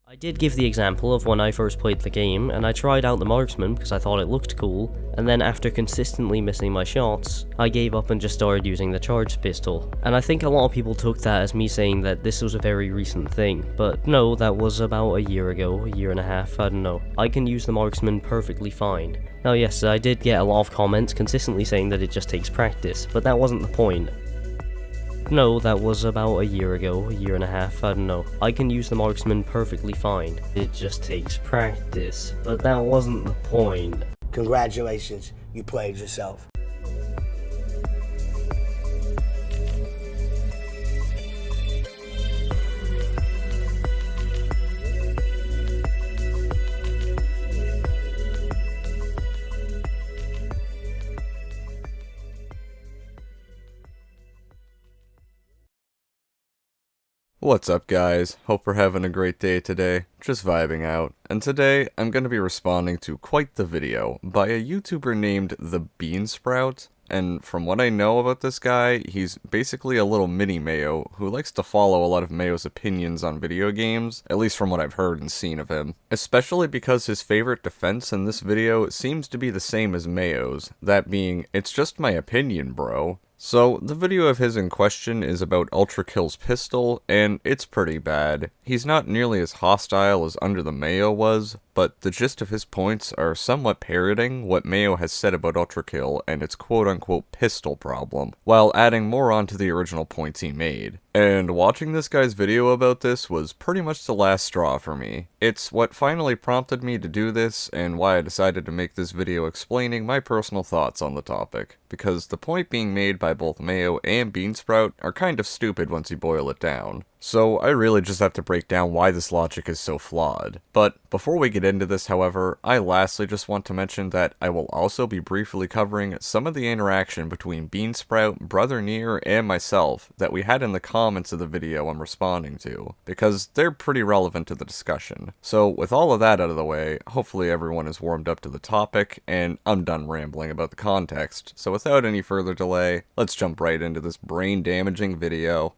I did give the example of when I first played the game, and I tried out the marksman because I thought it looked cool, and then after consistently missing my shots, I gave up and just started using the charged pistol. And I think a lot of people took that as me saying that this was a very recent thing, but no, that was about a year ago, a year and a half, I don't know. I can use the marksman perfectly fine. Now yes, I did get a lot of comments consistently saying that it just takes practice, but that wasn't the point. No, that was about a year ago, a year and a half, I don't know. I can use the marksman perfectly fine. It just takes practice, but that wasn't the point. Congratulations, you played yourself. What's up guys, hope we're having a great day today, just vibing out, and today I'm going to be responding to quite the video by a YouTuber named the Beansprout, and from what I know about this guy, he's basically a little mini Mayo who likes to follow a lot of Mayo's opinions on video games, at least from what I've heard and seen of him. Especially because his favorite defense in this video seems to be the same as Mayo's, that being, "It's just my opinion, bro." So, the video of his in question is about Ultrakill's pistol, and it's pretty bad. He's not nearly as hostile as Under the Mayo was, but the gist of his points are somewhat parroting what Mayo has said about Ultrakill and its quote-unquote pistol problem, while adding more onto the original points he made. And watching this guy's video about this was pretty much the last straw for me. It's what finally prompted me to do this, and why I decided to make this video explaining my personal thoughts on the topic, because the point being made by both Mayo and Beansprout are kind of stupid once you boil it down. So I really just have to break down why this logic is so flawed. But before we get into this, however, I lastly just want to mention that I will also be briefly covering some of the interaction between Beansprout, Brother Near, and myself that we had in the comments of the video I'm responding to, because they're pretty relevant to the discussion. So with all of that out of the way, hopefully everyone is warmed up to the topic, and I'm done rambling about the context. So without any further delay, let's jump right into this brain-damaging video.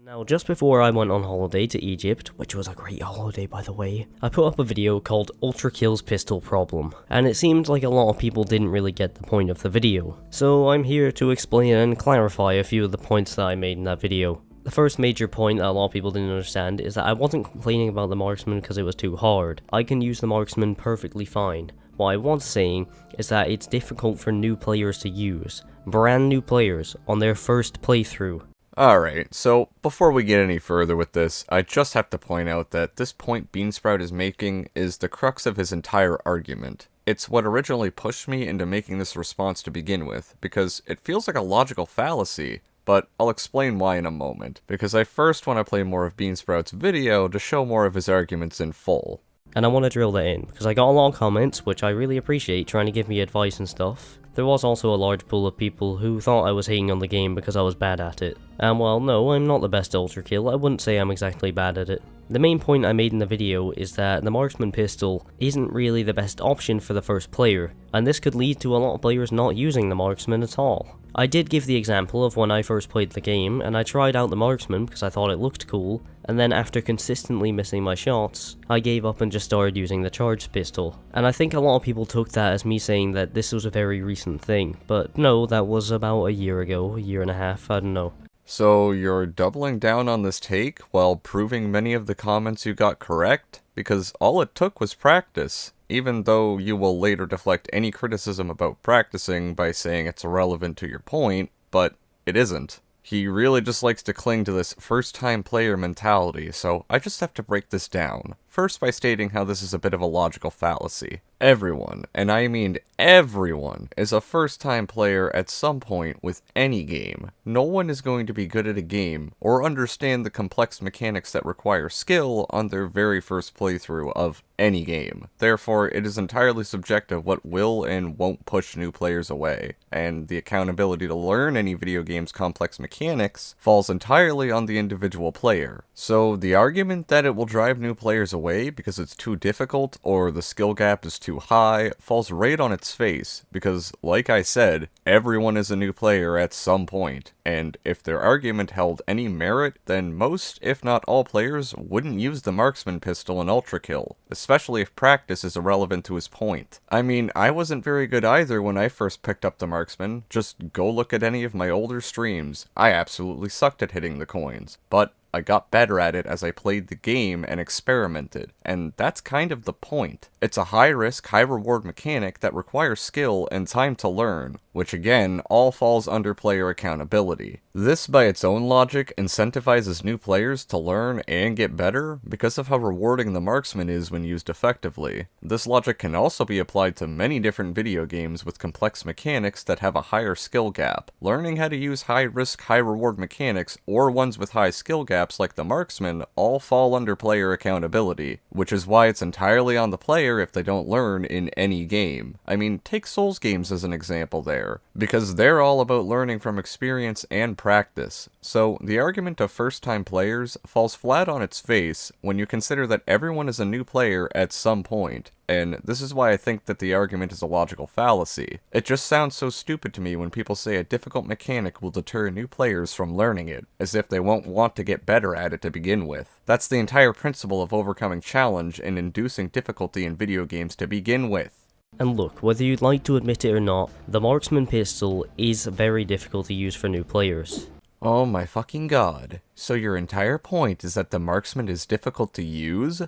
Now, just before I went on holiday to Egypt, which was a great holiday by the way, I put up a video called Ultrakill's Pistol Problem, and it seemed like a lot of people didn't really get the point of the video. So I'm here to explain and clarify a few of the points that I made in that video. The first major point that a lot of people didn't understand is that I wasn't complaining about the marksman because it was too hard. I can use the marksman perfectly fine. What I was saying is that it's difficult for new players to use, brand new players, on their first playthrough. Alright, so before we get any further with this, I just have to point out that this point Beansprout is making is the crux of his entire argument. It's what originally pushed me into making this response to begin with, because it feels like a logical fallacy, but I'll explain why in a moment, because I first want to play more of Beansprout's video to show more of his arguments in full. And I want to drill that in, because I got a lot of comments, which I really appreciate, trying to give me advice and stuff. There was also a large pool of people who thought I was hating on the game because I was bad at it. And well, no, I'm not the best Ultrakill, I wouldn't say I'm exactly bad at it. The main point I made in the video is that the marksman pistol isn't really the best option for the first player, and this could lead to a lot of players not using the marksman at all. I did give the example of when I first played the game, and I tried out the marksman because I thought it looked cool, and then after consistently missing my shots, I gave up and just started using the charged pistol. And I think a lot of people took that as me saying that this was a very recent thing, but no, that was about a year ago, a year and a half, I don't know. So you're doubling down on this take while proving many of the comments you got correct? Because all it took was practice, even though you will later deflect any criticism about practicing by saying it's irrelevant to your point, but it isn't. He really just likes to cling to this first-time player mentality, so I just have to break this down. First by stating how this is a bit of a logical fallacy. Everyone, and I mean everyone, is a first-time player at some point with any game. No one is going to be good at a game, or understand the complex mechanics that require skill on their very first playthrough of any game. Therefore, it is entirely subjective what will and won't push new players away, and the accountability to learn any video game's complex mechanics falls entirely on the individual player. So, the argument that it will drive new players away away because it's too difficult or the skill gap is too high falls right on its face because, like I said, everyone is a new player at some point, and if their argument held any merit, then most, if not all players, wouldn't use the marksman pistol in Ultrakill, especially if practice is irrelevant to his point. I mean, I wasn't very good either when I first picked up the marksman. Just go look at any of my older streams. I absolutely sucked at hitting the coins, but I got better at it as I played the game and experimented, and that's kind of the point. It's a high-risk, high-reward mechanic that requires skill and time to learn, which again, all falls under player accountability. This, by its own logic, incentivizes new players to learn and get better because of how rewarding the marksman is when used effectively. This logic can also be applied to many different video games with complex mechanics that have a higher skill gap. Learning how to use high-risk, high-reward mechanics, or ones with high skill gaps like the marksman, all fall under player accountability, which is why it's entirely on the player if they don't learn in any game. I mean, take Souls games as an example there, because they're all about learning from experience and practice. So the argument of first-time players falls flat on its face when you consider that everyone is a new player at some point. And this is why I think that the argument is a logical fallacy. It just sounds so stupid to me when people say a difficult mechanic will deter new players from learning it, as if they won't want to get better at it to begin with. That's the entire principle of overcoming challenge and inducing difficulty in video games to begin with. And look, whether you'd like to admit it or not, the marksman pistol is very difficult to use for new players. Oh my fucking god. So your entire point is that the marksman is difficult to use?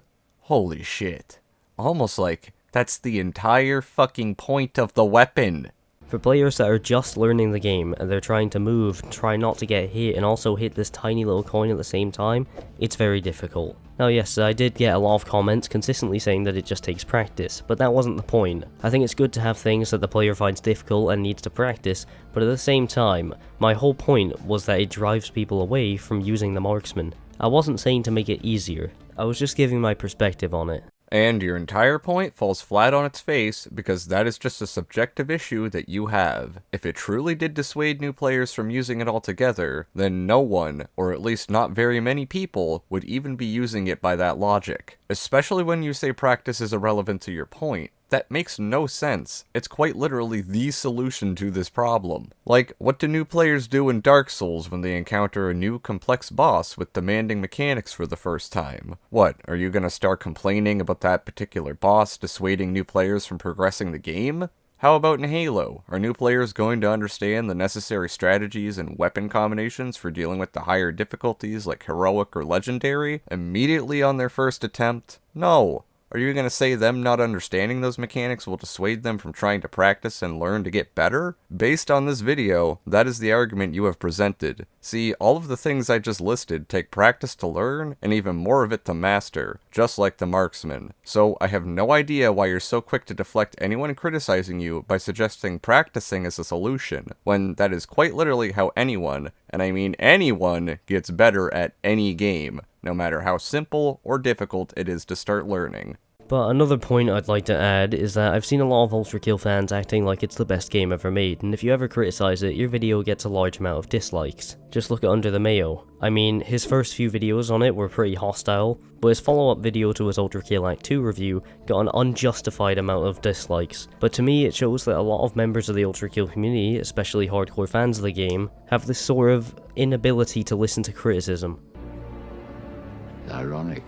Holy shit. Almost like that's the entire fucking point of the weapon. For players that are just learning the game and they're trying to move, try not to get hit, and also hit this tiny little coin at the same time, it's very difficult. Now yes, I did get a lot of comments consistently saying that it just takes practice, but that wasn't the point. I think it's good to have things that the player finds difficult and needs to practice, but at the same time, my whole point was that it drives people away from using the marksman. I wasn't saying to make it easier, I was just giving my perspective on it. And your entire point falls flat on its face because that is just a subjective issue that you have. If it truly did dissuade new players from using it altogether, then no one, or at least not very many people, would even be using it by that logic. Especially when you say practice is irrelevant to your point. That makes no sense. It's quite literally the solution to this problem. Like, what do new players do in Dark Souls when they encounter a new complex boss with demanding mechanics for the first time? What, are you gonna start complaining about that particular boss dissuading new players from progressing the game? How about in Halo? Are new players going to understand the necessary strategies and weapon combinations for dealing with the higher difficulties like Heroic or Legendary immediately on their first attempt? No. Are you going to say them not understanding those mechanics will dissuade them from trying to practice and learn to get better? Based on this video, that is the argument you have presented. See, all of the things I just listed take practice to learn, and even more of it to master, just like the marksman. So I have no idea why you're so quick to deflect anyone criticizing you by suggesting practicing is a solution, when that is quite literally how anyone, and I mean anyone, gets better at any game, no matter how simple or difficult it is to start learning. But another point I'd like to add is that I've seen a lot of Ultrakill fans acting like it's the best game ever made, and if you ever criticize it, your video gets a large amount of dislikes. Just look at Under the Mayo. I mean, his first few videos on it were pretty hostile, but his follow-up video to his Ultrakill Act 2 review got an unjustified amount of dislikes. But to me, it shows that a lot of members of the Ultrakill community, especially hardcore fans of the game, have this sort of inability to listen to criticism. Ironic.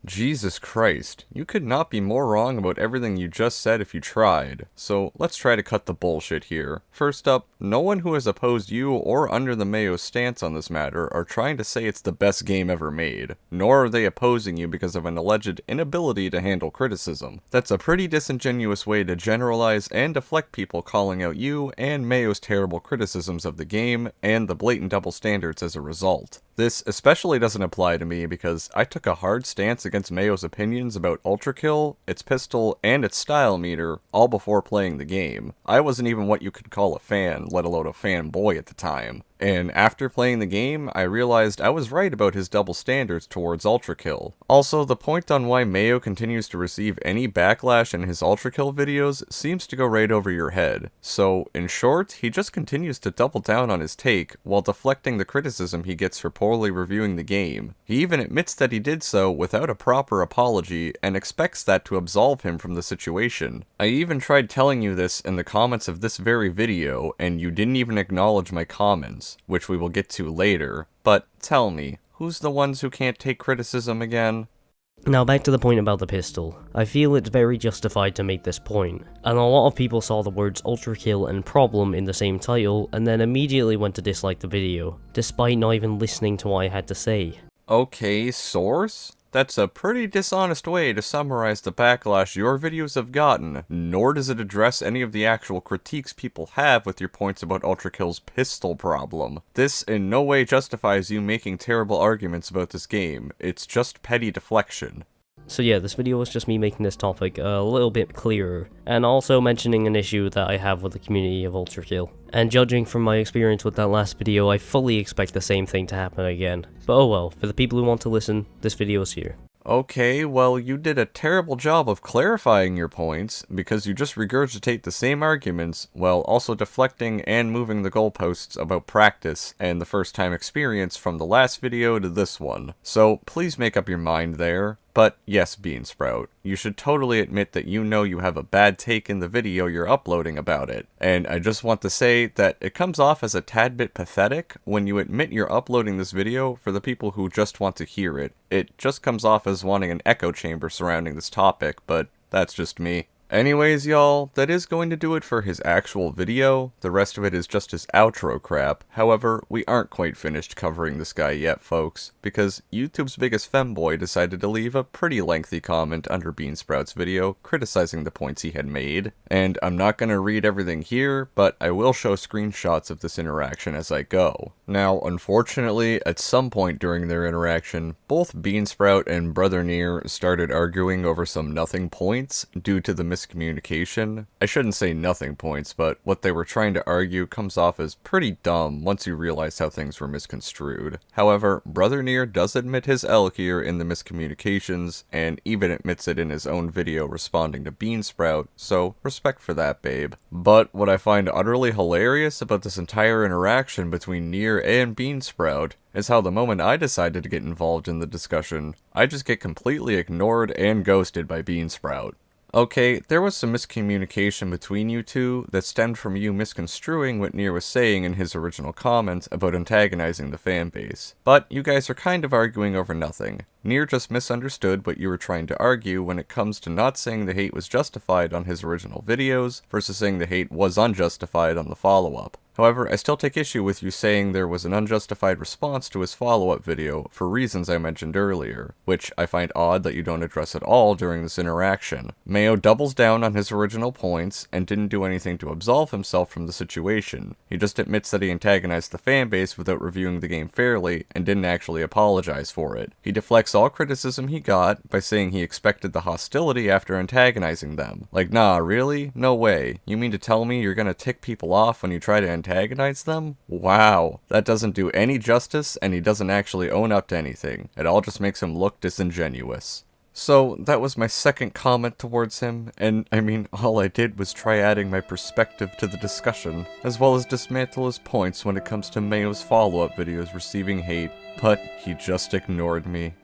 Jesus Christ, you could not be more wrong about everything you just said if you tried. So let's try to cut the bullshit here. First up, no one who has opposed you or Under the Mayo's stance on this matter are trying to say it's the best game ever made, nor are they opposing you because of an alleged inability to handle criticism. That's a pretty disingenuous way to generalize and deflect people calling out you and Mayo's terrible criticisms of the game and the blatant double standards as a result. This especially doesn't apply to me because I took a hard stance against Mayo's opinions about Ultrakill, its pistol, and its style meter all before playing the game. I wasn't even what you could call a fan, let alone a fanboy at the time. And after playing the game, I realized I was right about his double standards towards Ultrakill. Also, the point on why Mayo continues to receive any backlash in his Ultrakill videos seems to go right over your head. So, in short, he just continues to double down on his take while deflecting the criticism he gets for poorly reviewing the game. He even admits that he did so without a proper apology and expects that to absolve him from the situation. I even tried telling you this in the comments of this very video, and you didn't even acknowledge my comments, which we will get to later. But tell me, who's the ones who can't take criticism again? Now back to the point about the pistol. I feel it's very justified to make this point, and a lot of people saw the words Ultrakill and problem in the same title and then immediately went to dislike the video, despite not even listening to what I had to say. Okay, source? That's a pretty dishonest way to summarize the backlash your videos have gotten, nor does it address any of the actual critiques people have with your points about Ultrakill's pistol problem. This in no way justifies you making terrible arguments about this game, it's just petty deflection. So yeah, this video was just me making this topic a little bit clearer, and also mentioning an issue that I have with the community of Ultrakill. And judging from my experience with that last video, I fully expect the same thing to happen again. But oh well, for the people who want to listen, this video is here. Okay, well, you did a terrible job of clarifying your points, because you just regurgitate the same arguments, while also deflecting and moving the goalposts about practice and the first time experience from the last video to this one. So, please make up your mind there. But yes, Beansprout, you should totally admit that you know you have a bad take in the video you're uploading about it. And I just want to say that it comes off as a tad bit pathetic when you admit you're uploading this video for the people who just want to hear it. It just comes off as wanting an echo chamber surrounding this topic, but that's just me. Anyways, y'all, that is going to do it for his actual video. The rest of it is just his outro crap. However, we aren't quite finished covering this guy yet, folks, because YouTube's biggest femboy decided to leave a pretty lengthy comment under Beansprout's video criticizing the points he had made. And I'm not going to read everything here, but I will show screenshots of this interaction as I go. Now, unfortunately, at some point during their interaction, both Beansprout and Brother Near started arguing over some nothing points due to the miscommunication. I shouldn't say nothing points, but what they were trying to argue comes off as pretty dumb once you realize how things were misconstrued. However, Brother Near does admit his L here in the miscommunications, and even admits it in his own video responding to Beansprout, so respect for that, babe. But what I find utterly hilarious about this entire interaction between Near and Beansprout is how the moment I decided to get involved in the discussion, I just get completely ignored and ghosted by Beansprout. Okay, there was some miscommunication between you two that stemmed from you misconstruing what Near was saying in his original comment about antagonizing the fanbase. But you guys are kind of arguing over nothing. Near just misunderstood what you were trying to argue when it comes to not saying the hate was justified on his original videos versus saying the hate was unjustified on the follow-up. However, I still take issue with you saying there was an unjustified response to his follow-up video for reasons I mentioned earlier, which I find odd that you don't address at all during this interaction. Mayo doubles down on his original points and didn't do anything to absolve himself from the situation. He just admits that he antagonized the fanbase without reviewing the game fairly and didn't actually apologize for it. He deflects all criticism he got by saying he expected the hostility after antagonizing them. Like, nah, really? No way. You mean to tell me you're gonna tick people off when you try to antagonize them? Wow. That doesn't do any justice, and he doesn't actually own up to anything. It all just makes him look disingenuous. So, that was my second comment towards him, and I mean, all I did was try adding my perspective to the discussion, as well as dismantle his points when it comes to Mayo's follow-up videos receiving hate, but he just ignored me.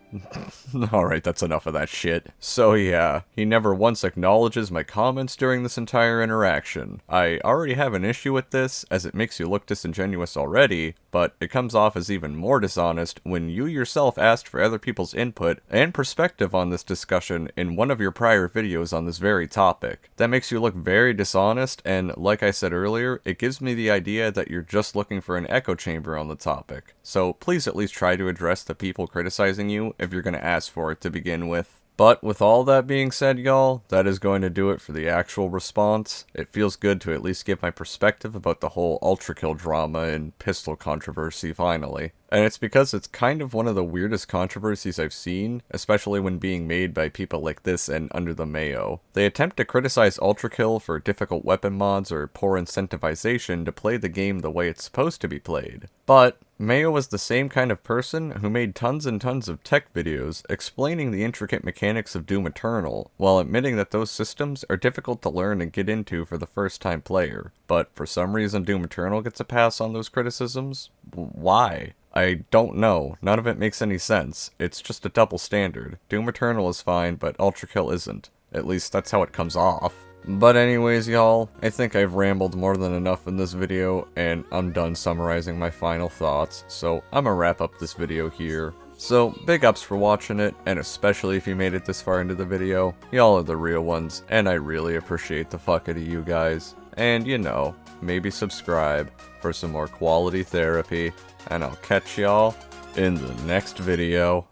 Alright, that's enough of that shit. So yeah, he never once acknowledges my comments during this entire interaction. I already have an issue with this, as it makes you look disingenuous already, but it comes off as even more dishonest when you yourself asked for other people's input and perspective on this discussion in one of your prior videos on this very topic. That makes you look very dishonest, and like I said earlier, it gives me the idea that you're just looking for an echo chamber on the topic. So please at least try to address the people criticizing you if you're going to ask for it to begin with. But with all that being said, y'all, that is going to do it for the actual response. It feels good to at least give my perspective about the whole Ultrakill drama and pistol controversy finally. And it's because it's kind of one of the weirdest controversies I've seen, especially when being made by people like this and Under the Mayo. They attempt to criticize Ultrakill for difficult weapon mods or poor incentivization to play the game the way it's supposed to be played. But Mayo was the same kind of person who made tons and tons of tech videos explaining the intricate mechanics of Doom Eternal, while admitting that those systems are difficult to learn and get into for the first time player. But for some reason Doom Eternal gets a pass on those criticisms? Why? I don't know. None of it makes any sense. It's just a double standard. Doom Eternal is fine, but Ultrakill isn't. At least that's how it comes off. But anyways, y'all, I think I've rambled more than enough in this video, and I'm done summarizing my final thoughts, so I'm gonna wrap up this video here. So, big ups for watching it, and especially if you made it this far into the video. Y'all are the real ones, and I really appreciate the fuck out of you guys. And you know, maybe subscribe for some more quality therapy, and I'll catch y'all in the next video.